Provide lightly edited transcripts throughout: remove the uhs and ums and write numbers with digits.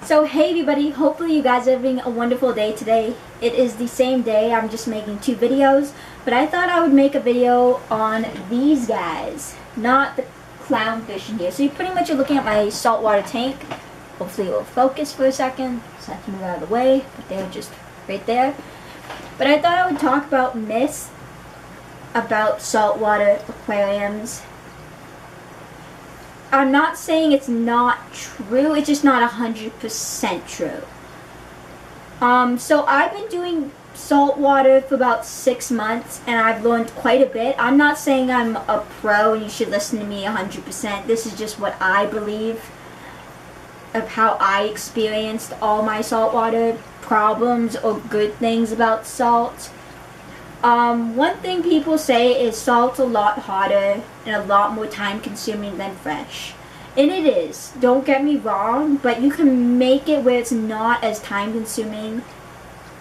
So hey everybody, hopefully you guys are having a wonderful day today. It is the same day, I'm just making two videos, but I thought I would make a video on these guys, not the clownfish in here. So you pretty much are looking at my saltwater tank. Hopefully it will focus for a second, so I can move out of the way, but they're just right there. But I thought I would talk about myths about saltwater aquariums. I'm not saying it's not true, it's just not 100% true. So I've been doing saltwater for about 6 months and I've learned quite a bit. I'm not saying I'm a pro and you should listen to me 100%. This is just what I believe of how I experienced all my saltwater problems or good things about salt. One thing people say is salt's a lot hotter and a lot more time consuming than fresh. And it is, don't get me wrong, but you can make it where it's not as time consuming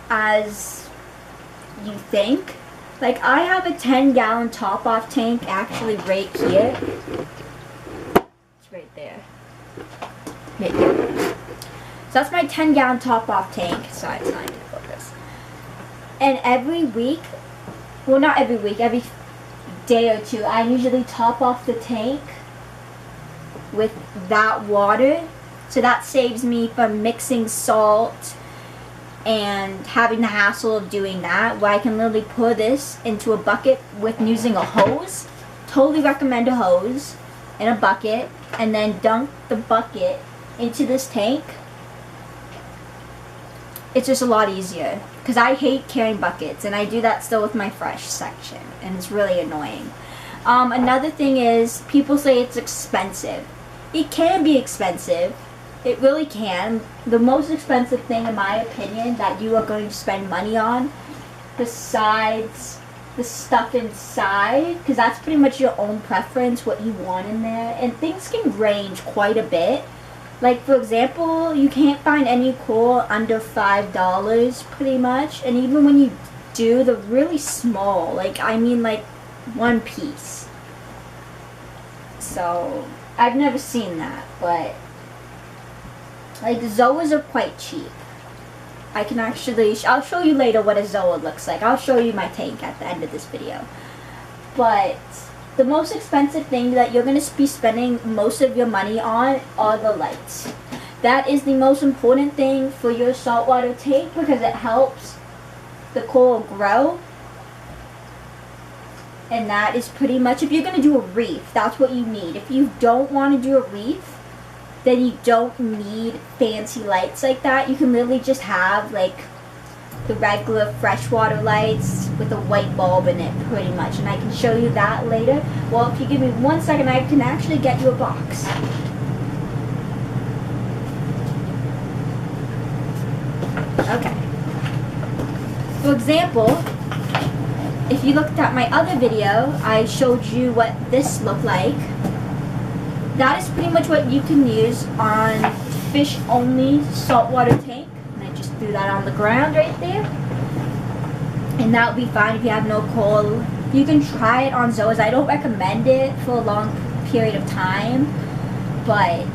as you think. Like I have a 10-gallon top-off tank actually right here. It's right there. Right here. So that's my 10-gallon top-off tank. Sorry, it's not in focus. And every week, well, not every week, every day or two, I usually top off the tank with that water. So that saves me from mixing salt and having the hassle of doing that, where I can literally pour this into a bucket with using a hose. Totally recommend a hose and a bucket, and then dunk the bucket into this tank. It's just a lot easier. Because I hate carrying buckets, and I do that still with my fresh section, and it's really annoying. Another thing is, people say it's expensive. It can be expensive. It really can. The most expensive thing, in my opinion, that you are going to spend money on, besides the stuff inside, because that's pretty much your own preference, what you want in there, and things can range quite a bit. Like, for example, you can't find any coral under $5 pretty much. And even when you do, they're really small. Like, I mean like one piece. So, I've never seen that. But, like, zoas are quite cheap. I can actually, I'll show you later what a zoa looks like. I'll show you my tank at the end of this video. But the most expensive thing that you're going to be spending most of your money on are the lights. That is the most important thing for your saltwater tank because it helps the coral grow. And that is pretty much, if you're going to do a reef, that's what you need. If you don't want to do a reef, then you don't need fancy lights like that. You can literally just have like the regular freshwater lights with a white bulb in it pretty much, and I can show you that later. Well, if you give me 1 second, I can actually get you a box. Okay. For example, if you looked at my other video, I showed you what this looked like. That is pretty much what you can use on fish only saltwater tank. Do that on the ground right there, and that would be fine if you have no coral. You can try it on zoas. I don't recommend it for a long period of time, but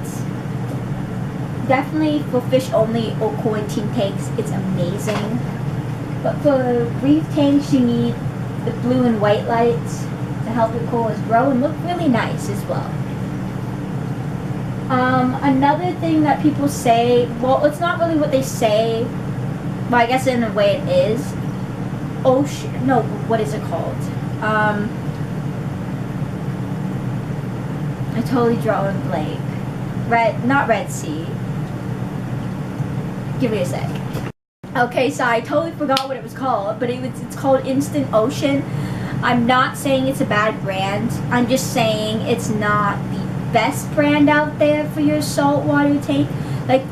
definitely for fish only or quarantine tanks, it's amazing. But for reef tanks, you need the blue and white lights to help the corals grow and look really nice as well. Another thing that people say, well, it's not really what they say, well, I guess in a way it is. Ocean, no, what is it called? I totally draw a blank. Not Red Sea. Give me a sec. Okay, so I totally forgot what it was called, but it's called Instant Ocean. I'm not saying it's a bad brand. I'm just saying it's not the best brand out there for your saltwater tank. Like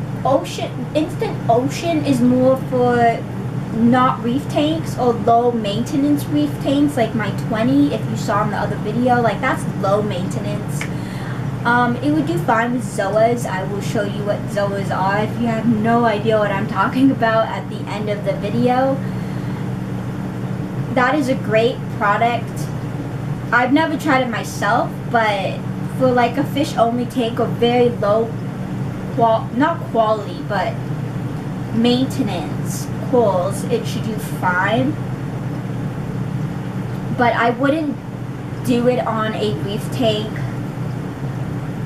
Instant Ocean is more for not reef tanks or low maintenance reef tanks, like my 20, if you saw in the other video, like that's low maintenance. It would do fine with zoas. I will show you what zoas are if you have no idea what I'm talking about at the end of the video. That is a great product. I've never tried it myself, but for like a fish only tank or very low not quality, but maintenance corals, it should do fine. But I wouldn't do it on a reef tank.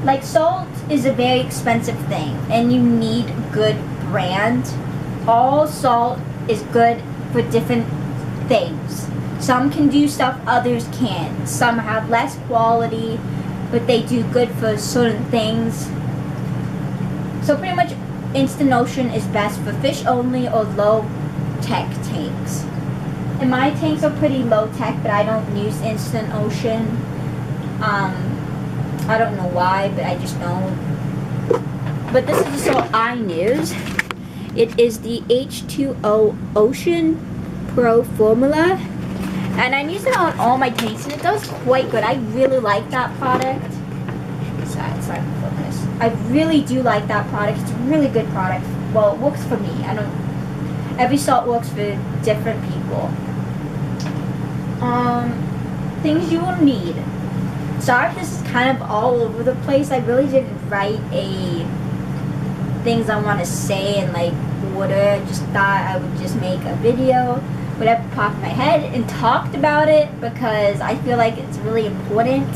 Like, salt is a very expensive thing, and you need good brand. All salt is good for different things. Some can do stuff others can't. Some have less quality, but they do good for certain things. So pretty much Instant Ocean is best for fish only or low tech tanks. And my tanks are pretty low tech, but I don't use Instant Ocean. I don't know why, but I just don't. But this is the salt I use. It is the H2O Ocean Pro formula. And I'm using it on all my tanks, and it does quite good. I really like that product. Sorry, it's not in focus. I really do like that product. It's a really good product. Well, it works for me. Every salt works for different people. Things you will need. Sorry if this is kind of all over the place. I really didn't write things I want to say in like order. Just thought I would just make a video, whatever popped in my head, and talked about it because I feel like it's really important.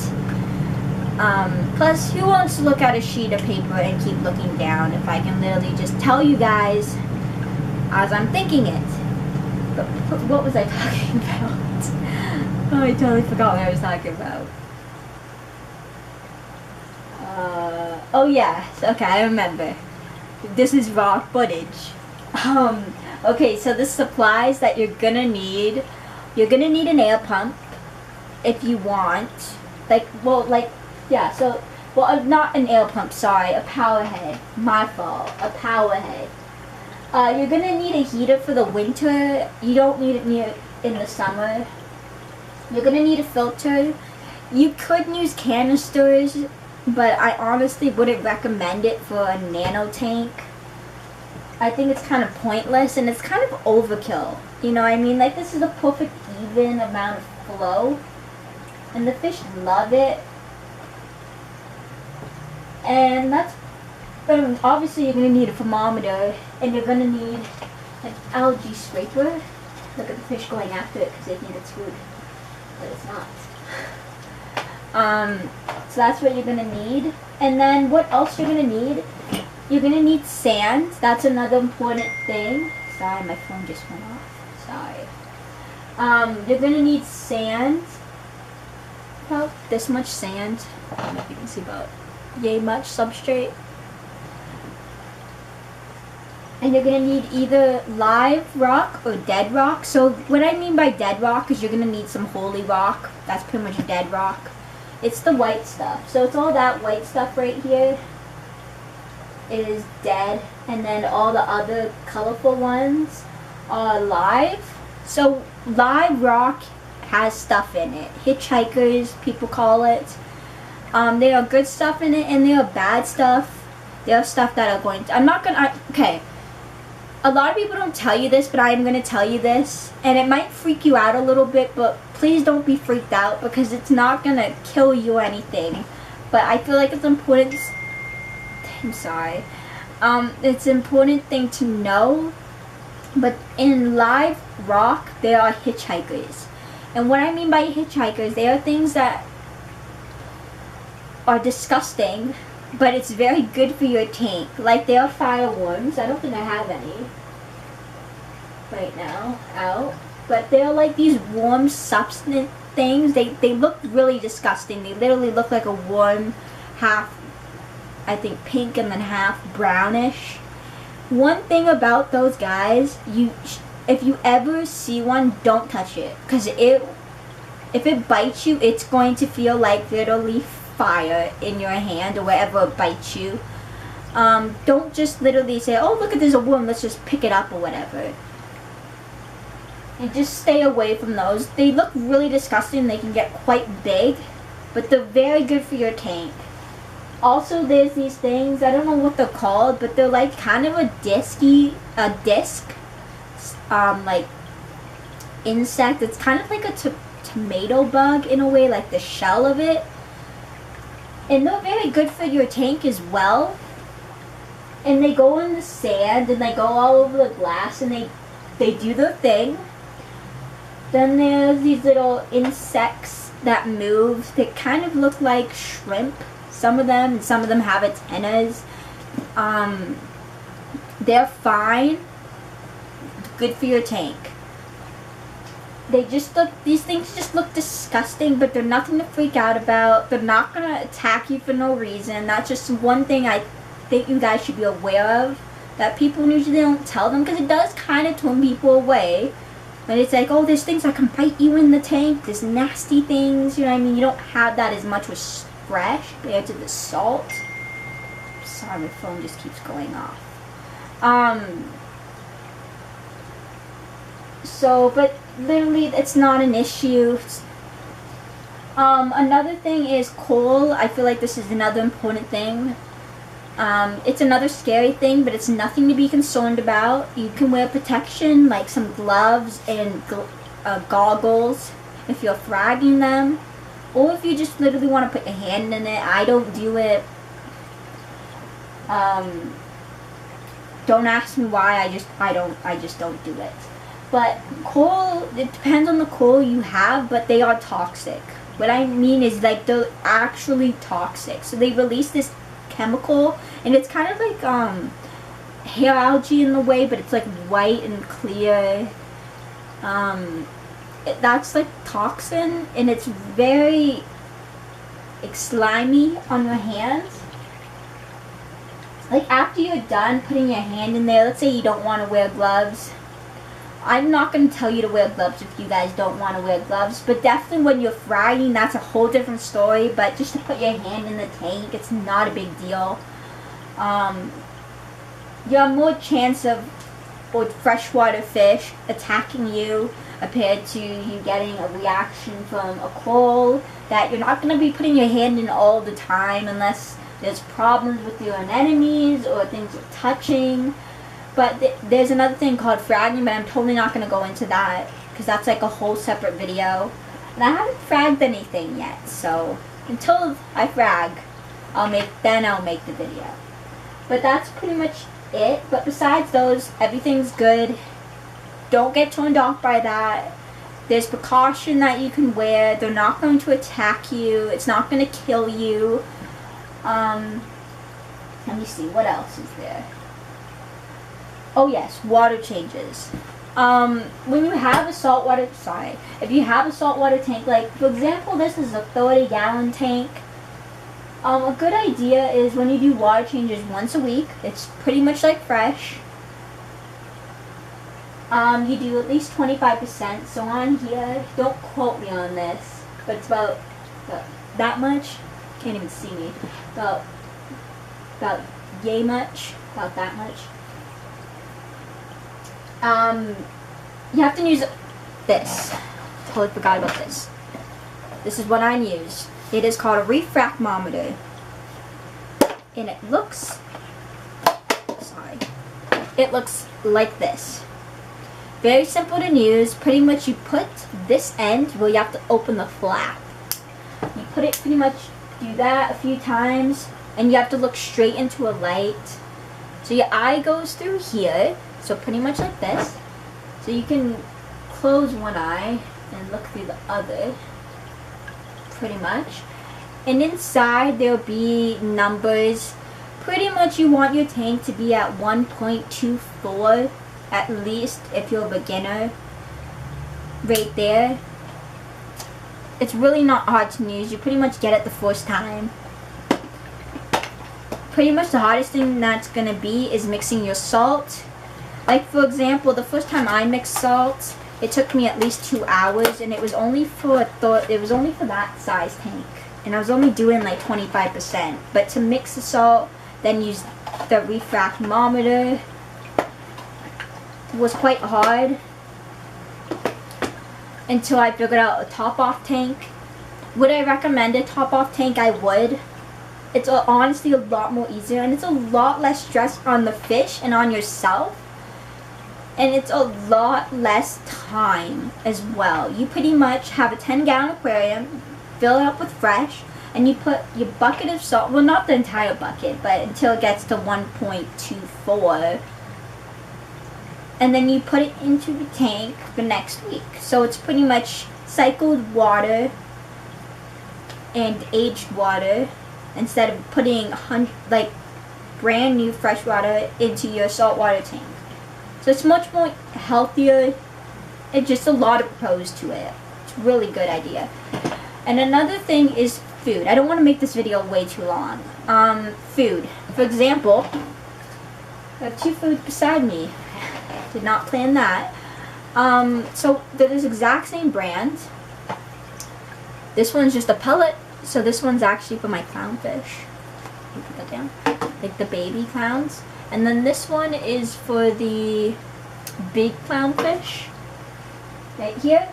Plus, who wants to look at a sheet of paper and keep looking down if I can literally just tell you guys as I'm thinking it? But what was I talking about? Oh, I totally forgot what I was talking about. Oh yeah, okay, I remember. This is raw footage. Okay, so the supplies that you're gonna need an air pump if you want. Not an air pump, sorry, a power head. My fault, a power head. You're gonna need a heater for the winter. You don't need it in the summer. You're gonna need a filter. You could use canisters, but I honestly wouldn't recommend it for a nano tank. I think it's kind of pointless and it's kind of overkill. You know what I mean? Like, this is a perfect even amount of flow, and the fish love it. And that's obviously you're gonna need a thermometer, and you're gonna need an algae scraper. Look at the fish going after it because they think it's food, but it's not. So that's what you're gonna need. And then what else you're gonna need? You're gonna need sand. That's another important thing. Sorry, my phone just went off. Sorry. You're gonna need sand. About this much sand. I don't know if you can see about yay much substrate. And you're gonna need either live rock or dead rock. So what I mean by dead rock is you're gonna need some holy rock. That's pretty much dead rock. It's the white stuff. So it's all that white stuff right here is dead, and then all the other colorful ones are live. So live rock has stuff in it. Hitchhikers, people call it. There are good stuff in it, and there are bad stuff. There are stuff that are going to, okay. A lot of people don't tell you this, but I am going to tell you this, and it might freak you out a little bit, but please don't be freaked out because it's not going to kill you or anything. But I feel like it's important. I'm sorry. It's an important thing to know. But in live rock, there are hitchhikers. And what I mean by hitchhikers, they are things that are disgusting, but it's very good for your tank. Like, there are fireworms. I don't think I have any right now out. But they're like these warm substance things. They look really disgusting. They literally look like a worm, half, I think, pink and then half brownish. One thing about those guys, if you ever see one, don't touch it. Because if it bites you, it's going to feel like literally fire in your hand or wherever it bites you. Don't just literally say, oh, look at, there's a worm, let's just pick it up or whatever. And just stay away from those. They look really disgusting. They can get quite big, but they're very good for your tank. Also, there's these things, I don't know what they're called, but they're like kind of a disc, like insect. It's kind of like a tomato bug in a way, like the shell of it. And they're very good for your tank as well. and they go in the sand and they go all over the glass and they do their thing. Then there's these little insects that move. They kind of look like shrimp, some of them, and some of them have antennas. They're fine, good for your tank. These things just look disgusting, but they're nothing to freak out about. They're not going to attack you for no reason. That's just one thing I think you guys should be aware of, that people usually don't tell them, because it does kind of turn people away. But it's like, oh, there's things that can bite you in the tank, there's nasty things, you know what I mean? You don't have that as much with fresh compared to the salt. Sorry, my phone just keeps going off. But literally, it's not an issue. Another thing is coal. I feel like this is another important thing. It's another scary thing, but it's nothing to be concerned about. You can wear protection, like some gloves and goggles if you're fragging them. Or if you just literally want to put your hand in it. I don't do it. Don't ask me why, I just don't do it. But coal, it depends on the coal you have, but they are toxic. What I mean is, like, they're actually toxic. So they release this chemical, and it's kind of like hair algae in the way, but it's like white and clear. That's like toxin, and it's very slimy on your hands. Like, after you're done putting your hand in there, let's say you don't want to wear gloves. I'm not going to tell you to wear gloves if you guys don't want to wear gloves, but definitely when you're fragging, that's a whole different story. But just to put your hand in the tank, it's not a big deal. You have more chance of freshwater fish attacking you compared to you getting a reaction from a coral that you're not going to be putting your hand in all the time unless there's problems with your enemies or things are touching. But there's another thing called fragging, but I'm totally not going to go into that because that's like a whole separate video. And I haven't fragged anything yet, so until I frag, I'll make the video. But that's pretty much it. But besides those, everything's good. Don't get turned off by that. There's precaution that you can wear. They're not going to attack you. It's not going to kill you. Let me see, what else is there? Oh yes, water changes. When you have a saltwater, if you have a saltwater tank, like for example, this is a 30-gallon tank. A good idea is when you do water changes once a week, it's pretty much like fresh. You do at least 25%. So on here, don't quote me on this, but it's about that much. Can't even see me. About yay much. About that much. You have to use this. Totally forgot about this. This is what I use. It is called a refractometer. And it looks, it looks like this. Very simple to use. Pretty much you put this end where you have to open the flap. You put it pretty much, do that a few times, and you have to look straight into a light. So your eye goes through here. So pretty much like this. So you can close one eye and look through the other. Pretty much. And inside there'll be numbers. Pretty much you want your tank to be at 1.24 at least if you're a beginner. Right there. It's really not hard to use. You pretty much get it the first time. Pretty much the hardest thing that's going to be is mixing your salt. Like for example, the first time I mixed salt, it took me at least 2 hours, and it was only for that size tank, and I was only doing like 25%. But to mix the salt, then use the refractometer was quite hard until I figured out a top-off tank. Would I recommend a top-off tank? I would. It's honestly a lot more easier, and it's a lot less stress on the fish and on yourself. And it's a lot less time as well. You pretty much have a 10-gallon aquarium, fill it up with fresh, and you put your bucket of salt, well, not the entire bucket, but until it gets to 1.24, and then you put it into the tank for next week. So it's pretty much cycled water and aged water instead of putting like brand new fresh water into your saltwater tank. So it's much more healthier and just a lot of pros to it. It's a really good idea. And another thing is food. I don't want to make this video way too long. Food. For example, I have 2 foods beside me. Did not plan that. So they're this exact same brand. This one's just a pellet. So this one's actually for my clownfish. You put that down. Like the baby clowns. And then this one is for the big clownfish. Right here.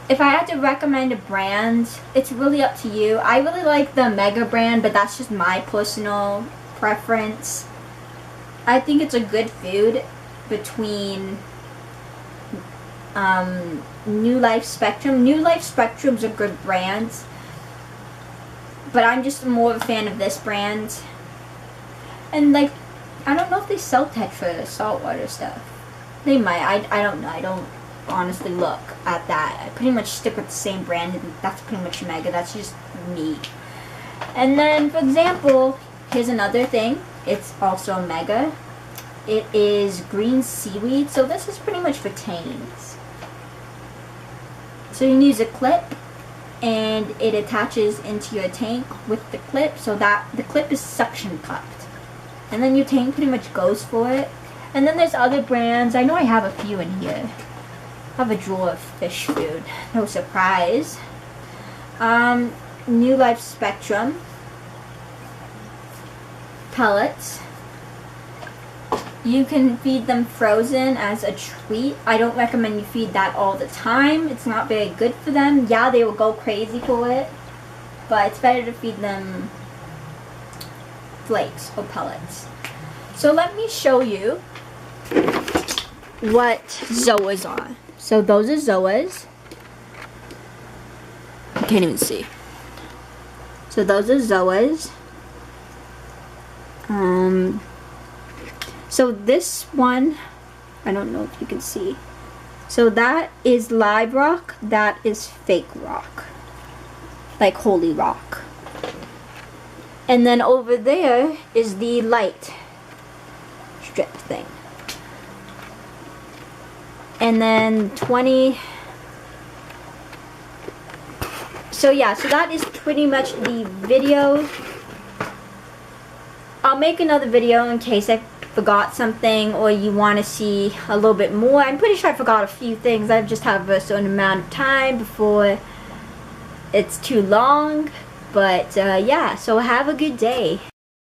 If I had to recommend a brand, it's really up to you. I really like the Mega brand, but that's just my personal preference. I think it's a good food between New Life Spectrum. New Life Spectrum's a good brand, but I'm just more of a fan of this brand. And like, I don't know if they sell Tetra saltwater stuff. They might. I don't know. I don't honestly look at that. I pretty much stick with the same brand, and that's pretty much Mega. That's just me. And then, for example, here's another thing. It's also a Mega. It is green seaweed. So this is pretty much for tangs. So you can use a clip, and it attaches into your tank with the clip, so that the clip is suction cupped. And then your tank pretty much goes for it. And then there's other brands. I know I have a few in here. I have a drawer of fish food. No surprise. New Life Spectrum. Pellets. You can feed them frozen as a treat. I don't recommend you feed that all the time. It's not very good for them. Yeah, they will go crazy for it, but it's better to feed them flakes or pellets. So let me show you what zoas are. So those are zoas. I can't even see. So those are zoas. So this one, I don't know if you can see. So that is live rock, that is fake rock. Like holy rock. And then over there is the light strip thing. And then 20. So yeah, so that is pretty much the video. I'll make another video in case I forgot something or you want to see a little bit more. I'm pretty sure I forgot a few things. I just have a certain amount of time before it's too long. But yeah, so have a good day.